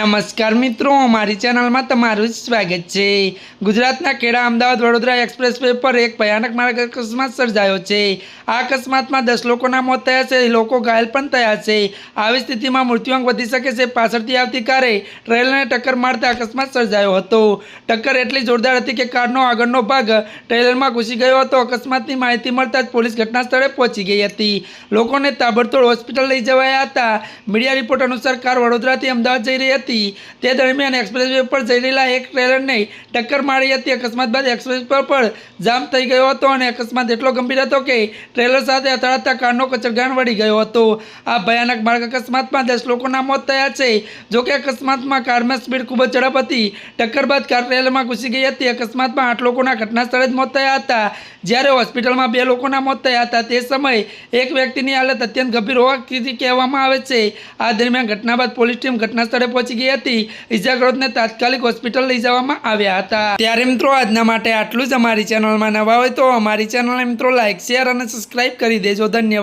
नमस्कार मित्रों, हमारी चैनल में तमाરું स्वागत है। गुजरातना खेड़ा अमदावाद वडोदरा एक्सप्रेस वे पर एक भयानक मार्ग अकस्मात सर्जायो है। आ अकस्मात में 10 लोगोना मौत थया छे, लोको घायल पण थया छे। આવી સ્થિતિમાં મૃત્યુઆંક વધી શકે છે। પાછળથી આવતી કારે ટ્રેલરને ટક્કર મારતા અકસ્માત સર્જાયો હતો। ટક્કર એટલી જોરદાર હતી કે કારનો આગળનો ભાગ ટ્રેલરમાં ઘૂસી ગયો હતો। અકસ્માતની માહિતી મળતા જ પોલીસ ઘટના સ્થળે પહોંચી ગઈ હતી। લોકોને તાબડતોડ હોસ્પિટલ લઈ જવાયા હતા। મીડિયા રિપોર્ટ અનુસાર કાર વડોદરાથી અમદાવાદ જઈ રહી હતી। તે દરમિયાન एक्सप्रेस वे पर जई रहेला एक ट्रेलर ने टक्कर मारी हती। अकस्मात बाद एक्सप्रेस पर जाम थई गयो हतो अने अकस्मात एटलो गंभीर हतो के ट्रेलर साथे અથડાતા કારનો કચરગાન વળી ગયો હતો। આ ભયાનક માર્ગ અકસ્માતમાં 10 લોકોના મોત થયા છે। જો કે અકસ્માતમાં કારમાં સ્પીડ ખૂબ જ ઝડપ હતી। ટક્કર બાદ કાર ટ્રેલરમાં ઘૂસી ગઈ હતી। અકસ્માતમાં 8 લોકોના ઘટના સ્થળે જ મોત થયા હતા, જ્યારે હોસ્પિટલમાં 2 લોકોના મોત થયા હતા। તે સમયે એક વ્યક્તિની હાલત અત્યંત ગંભીર હોવાથી કહેવામાં આવે છે। આ દરમિયાન ઘટના બાદ પોલીસ ટીમ ઘટના સ્થળે પહોંચી ગઈ હતી। इजाग्रस्तने तात्कालिक होस्पिटल लई जवामां आव्या हता। त्यारे मित्रों आजना माटे आटलुं ज। अमारी चेनल में नवा होय तो अमारी चेनल ने मित्रों लाइक शेर और सब्सक्राइब करी देजो। धन्यवाद।